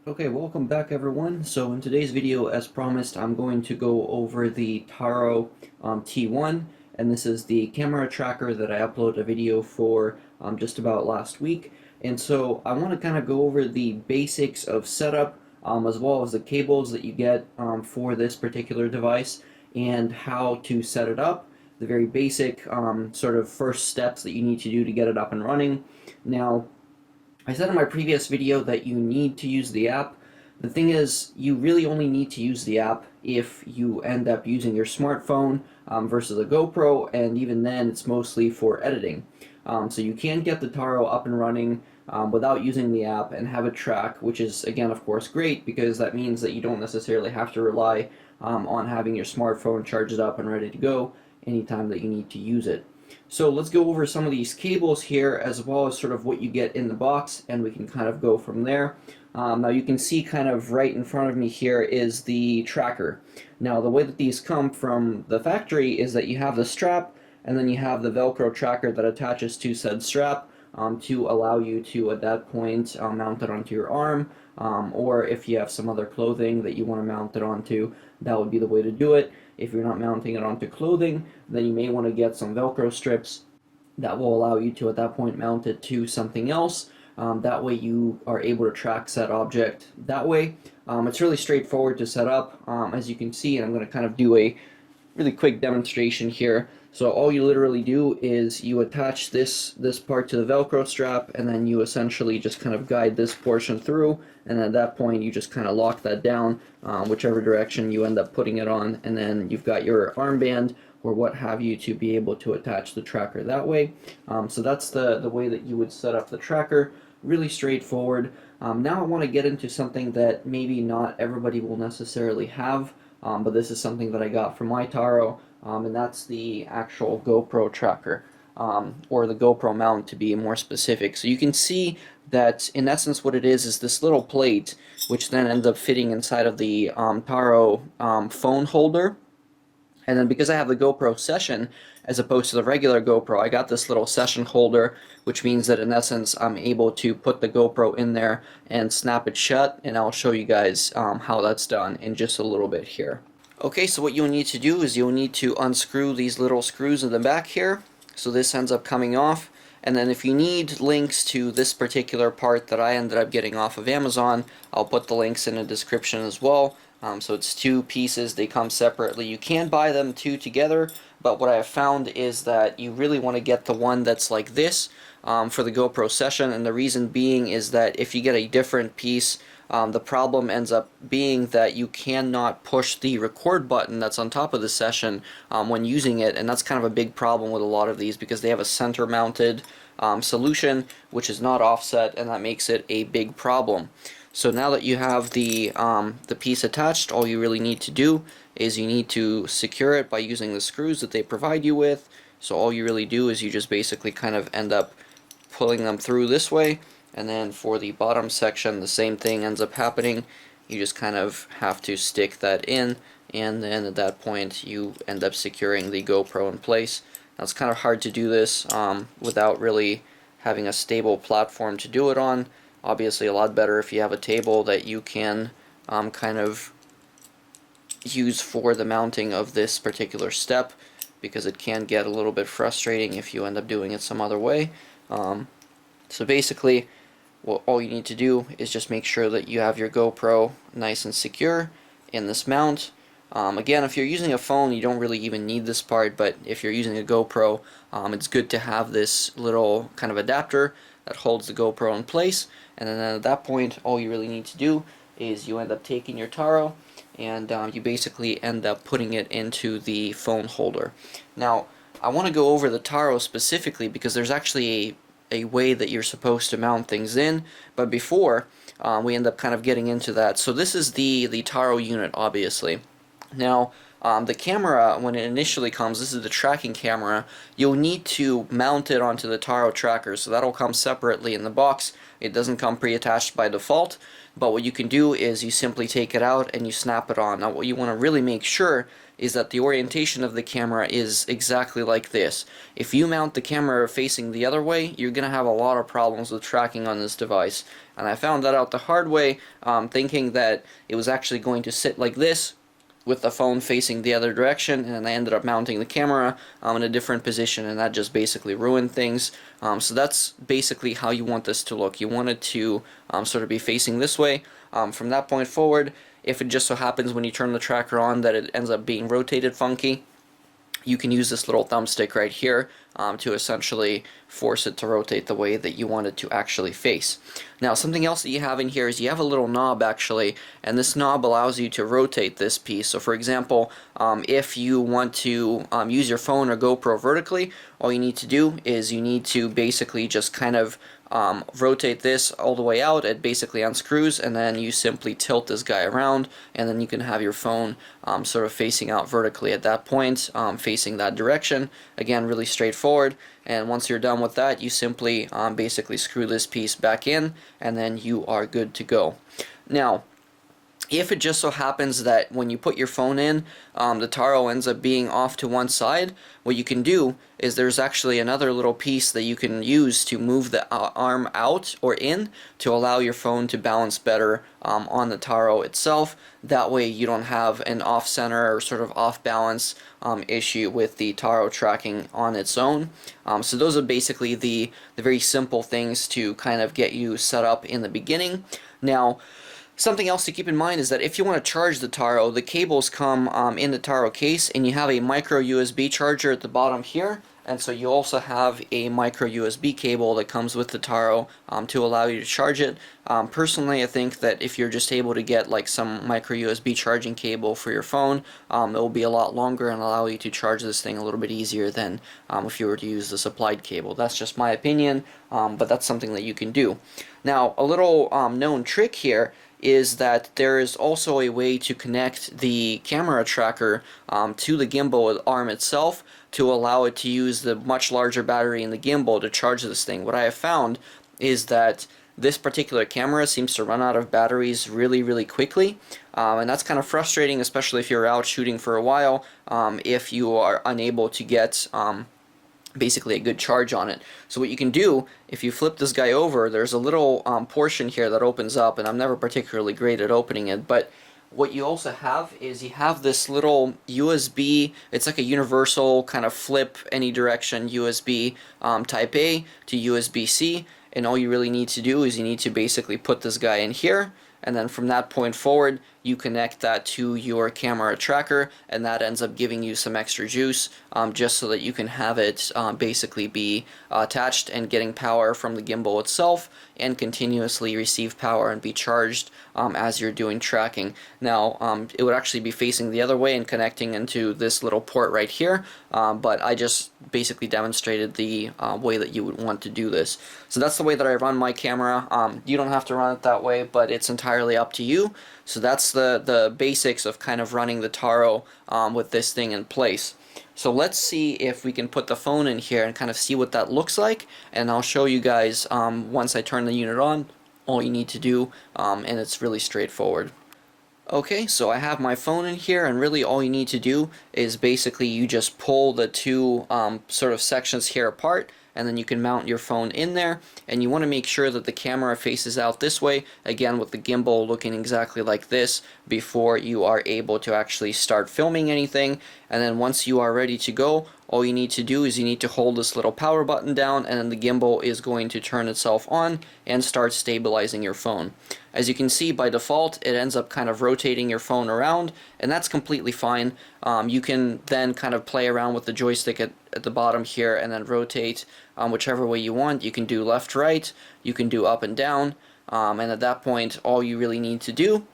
Okay, welcome back everyone. So in today's video, as promised, I'm going to go over the TARO T1, and this is the camera tracker that I uploaded a video for just about last week. And so I want to kind of go over the basics of setup, as well as the cables that you get for this particular device, and how to set it up, the very basic sort of first steps that you need to do to get it up and running. Now, I said in my previous video that you need to use the app. The thing is, you really only need to use the app if you end up using your smartphone versus a GoPro, and even then it's mostly for editing. So you can get the Taro up and running without using the app and have it track, which is, again, of course, great because that means that you don't necessarily have to rely on having your smartphone charged up and ready to go anytime that you need to use it. So let's go over some of these cables here, as well as sort of what you get in the box, and we can kind of go from there. Now you can see kind of right in front of me here is the tracker. Now the way that these come from the factory is that you have the strap, and then you have the Velcro tracker that attaches to said strap to allow you to, at that point, mount it onto your arm, or if you have some other clothing that you want to mount it onto, that would be the way to do it. If you're not mounting it onto clothing, then you may want to get some Velcro strips that will allow you to, at that point, mount it to something else. That way you are able to track said object that way. It's really straightforward to set up, as you can see, and I'm going to kind of do a really quick demonstration here. So all you literally do is you attach this part to the Velcro strap, and then you essentially just kind of guide this portion through, and at that point you just kind of lock that down, whichever direction you end up putting it on, and then you've got your armband or what have you to be able to attach the tracker that way. So that's the way that you would set up the tracker. Really straightforward. Now I want to get into something that maybe not everybody will necessarily have, but this is something that I got from my Taro, and that's the actual GoPro tracker, or the GoPro mount to be more specific. So you can see that in essence what it is this little plate, which then ends up fitting inside of the Taro phone holder. And then because I have the GoPro Session as opposed to the regular GoPro, I got this little session holder, which means that in essence I'm able to put the GoPro in there and snap it shut, and I'll show you guys how that's done in just a little bit here. Okay, so what you'll need to do is you'll need to unscrew these little screws in the back here. So this ends up coming off, and then if you need links to this particular part that I ended up getting off of Amazon, I'll put the links in the description as well. So it's two pieces, they come separately. You can buy them two together, but what I have found is that you really want to get the one that's like this for the GoPro Session, and the reason being is that if you get a different piece, the problem ends up being that you cannot push the record button that's on top of the Session when using it, and that's kind of a big problem with a lot of these because they have a center mounted solution which is not offset, and that makes it a big problem. So now that you have the piece attached, all you really need to do is you need to secure it by using the screws that they provide you with. So all you really do is you just basically kind of end up pulling them through this way, and then for the bottom section the same thing ends up happening. You just kind of have to stick that in, and then at that point you end up securing the GoPro in place. Now it's kind of hard to do this without really having a stable platform to do it on. Obviously a lot better if you have a table that you can kind of use for the mounting of this particular step, because it can get a little bit frustrating if you end up doing it some other way. So basically all you need to do is just make sure that you have your GoPro nice and secure in this mount. Again, if you're using a phone you don't really even need this part, but if you're using a GoPro, it's good to have this little kind of adapter that holds the GoPro in place, and then at that point all you really need to do is you end up taking your Taro and you basically end up putting it into the phone holder. Now I want to go over the Taro specifically because there's actually a way that you're supposed to mount things in, but before we end up kind of getting into that. So this is the Taro unit, obviously. Now the camera, when it initially comes, this is the tracking camera, you'll need to mount it onto the Taro tracker, so that'll come separately in the box. It doesn't come pre-attached by default, but what you can do is you simply take it out and you snap it on. Now what you want to really make sure is that the orientation of the camera is exactly like this. If you mount the camera facing the other way, you're going to have a lot of problems with tracking on this device, And I found that out the hard way, thinking that it was actually going to sit like this with the phone facing the other direction, and I ended up mounting the camera in a different position, and that just basically ruined things. So that's basically how you want this to look. You want it to sort of be facing this way. From that point forward, if it just so happens when you turn the tracker on that it ends up being rotated funky, you can use this little thumbstick right here to essentially force it to rotate the way that you want it to actually face. Now, something else that you have in here is you have a little knob actually, and this knob allows you to rotate this piece. So for example, if you want to use your phone or GoPro vertically, all you need to do is you need to basically just kind of rotate this all the way out. It basically unscrews, and then you simply tilt this guy around, and then you can have your phone sort of facing out vertically at that point, facing that direction. Again, really straightforward. And once you're done with that, you simply basically screw this piece back in, and then you are good to go. Now, if it just so happens that when you put your phone in, the Taro ends up being off to one side, what you can do is there's actually another little piece that you can use to move the arm out or in to allow your phone to balance better on the Taro itself. That way you don't have an off-center or sort of off-balance issue with the Taro tracking on its own. So those are basically the very simple things to kind of get you set up in the beginning. Now, something else to keep in mind is that if you want to charge the Taro, the cables come in the Taro case, and you have a micro USB charger at the bottom here, and so you also have a micro USB cable that comes with the Taro to allow you to charge it. Personally, I think that if you're just able to get like some micro USB charging cable for your phone, it will be a lot longer and allow you to charge this thing a little bit easier than if you were to use the supplied cable. That's just my opinion, but that's something that you can do. Now, a little known trick here is that there is also a way to connect the camera tracker to the gimbal arm itself to allow it to use the much larger battery in the gimbal to charge this thing. What I have found is that this particular camera seems to run out of batteries really quickly, and that's kind of frustrating, especially if you're out shooting for a while, if you are unable to get basically a good charge on it. So what you can do, if you flip this guy over, there's a little portion here that opens up, and I'm never particularly great at opening it, but what you also have is you have this little USB, it's like a universal kind of flip any direction USB type A to USB-C, and all you really need to do is you need to basically put this guy in here, and then from that point forward you connect that to your camera tracker, and that ends up giving you some extra juice just so that you can have it basically be attached and getting power from the gimbal itself and continuously receive power and be charged as you're doing tracking. Now, it would actually be facing the other way and connecting into this little port right here, but I just basically demonstrated the way that you would want to do this. So that's the way that I run my camera. You don't have to run it that way, but it's entirely up to you. So that's the basics of kind of running the Taro with this thing in place. So let's see if we can put the phone in here and kind of see what that looks like, and I'll show you guys once I turn the unit on all you need to do, and it's really straightforward. Okay, so I have my phone in here, and really all you need to do is basically you just pull the two sort of sections here apart, and then you can mount your phone in there, and you want to make sure that the camera faces out this way, again with the gimbal looking exactly like this, before you are able to actually start filming anything. And then once you are ready to go, all you need to do is you need to hold this little power button down, and then the gimbal is going to turn itself on and start stabilizing your phone. As you can see, by default it ends up kind of rotating your phone around, and that's completely fine. You can then kind of play around with the joystick at the bottom here and then rotate whichever way you want. You can do left, right, you can do up and down, and at that point all you really need to do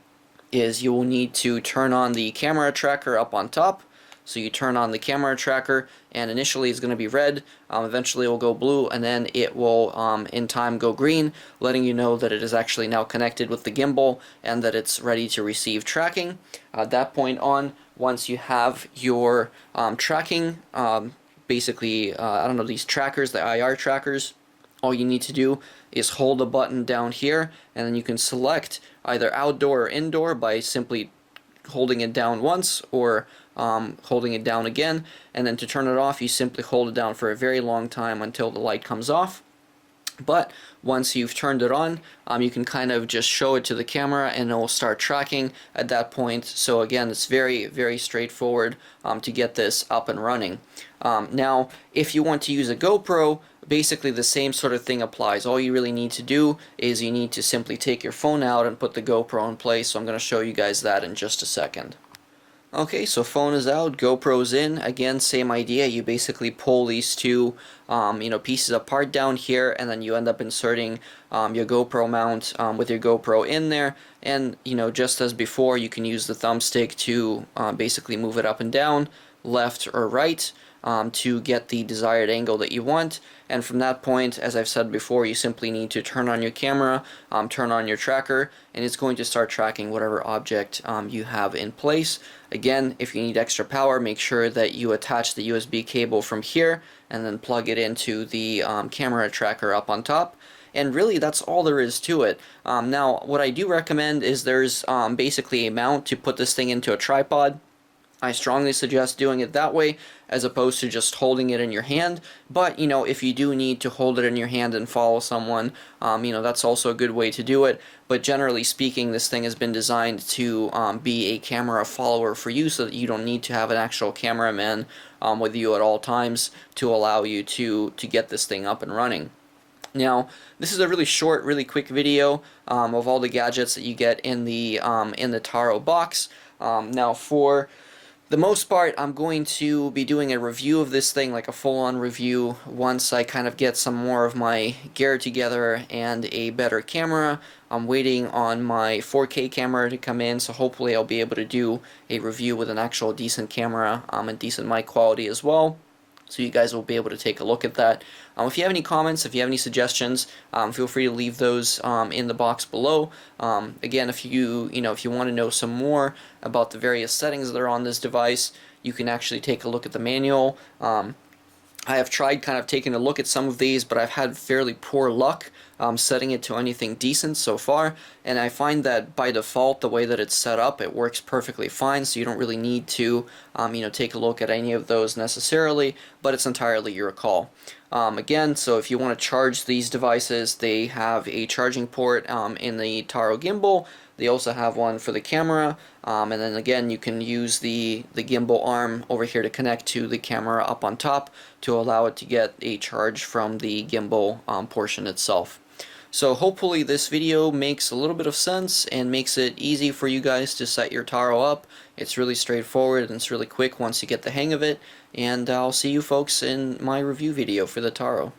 is you will need to turn on the camera tracker up on top. So you turn on the camera tracker, and initially it's going to be red, eventually it will go blue, and then it will in time go green, letting you know that it is actually now connected with the gimbal and that it's ready to receive tracking. At that point on, once you have your tracking, basically, I don't know, these trackers, the IR trackers, all you need to do is hold a button down here, and then you can select either outdoor or indoor by simply holding it down once or holding it down again, and then to turn it off you simply hold it down for a very long time until the light comes off. But once you've turned it on, you can kind of just show it to the camera and it will start tracking at that point. So again, it's very, very straightforward to get this up and running. Now, if you want to use a GoPro, basically the same sort of thing applies. All you really need to do is you need to simply take your phone out and put the GoPro in place. So I'm going to show you guys that in just a second. Okay, so phone is out, GoPro's in. Again, same idea. You basically pull these two, pieces apart down here, and then you end up inserting your GoPro mount with your GoPro in there. And just as before, you can use the thumbstick to basically move it up and down, left or right, to get the desired angle that you want. And from that point, as I've said before, you simply need to turn on your camera, turn on your tracker, and it's going to start tracking whatever object you have in place. Again, if you need extra power, make sure that you attach the USB cable from here and then plug it into the camera tracker up on top. And really, that's all there is to it. Now, what I do recommend is there's basically a mount to put this thing into a tripod. I strongly suggest doing it that way as opposed to just holding it in your hand. But, if you do need to hold it in your hand and follow someone, that's also a good way to do it. But generally speaking, this thing has been designed to be a camera follower for you so that you don't need to have an actual cameraman with you at all times to allow you to get this thing up and running. Now, this is a really short, really quick video of all the gadgets that you get in the TARO box. Now, for the most part, I'm going to be doing a review of this thing, like a full-on review, once I kind of get some more of my gear together and a better camera. I'm waiting on my 4K camera to come in, so hopefully I'll be able to do a review with an actual decent camera and decent mic quality as well. So you guys will be able to take a look at that. If you have any comments, if you have any suggestions, feel free to leave those in the box below. Again, if you want to know some more about the various settings that are on this device, you can actually take a look at the manual. I have tried kind of taking a look at some of these, but I've had fairly poor luck setting it to anything decent so far, and I find that by default, the way that it's set up, it works perfectly fine, so you don't really need to take a look at any of those necessarily, but it's entirely your call. Again, so if you want to charge these devices, they have a charging port in the TARO gimbal. They also have one for the camera, and then again you can use the gimbal arm over here to connect to the camera up on top to allow it to get a charge from the gimbal portion itself. So hopefully this video makes a little bit of sense and makes it easy for you guys to set your TARO up. It's really straightforward and it's really quick once you get the hang of it, and I'll see you folks in my review video for the TARO.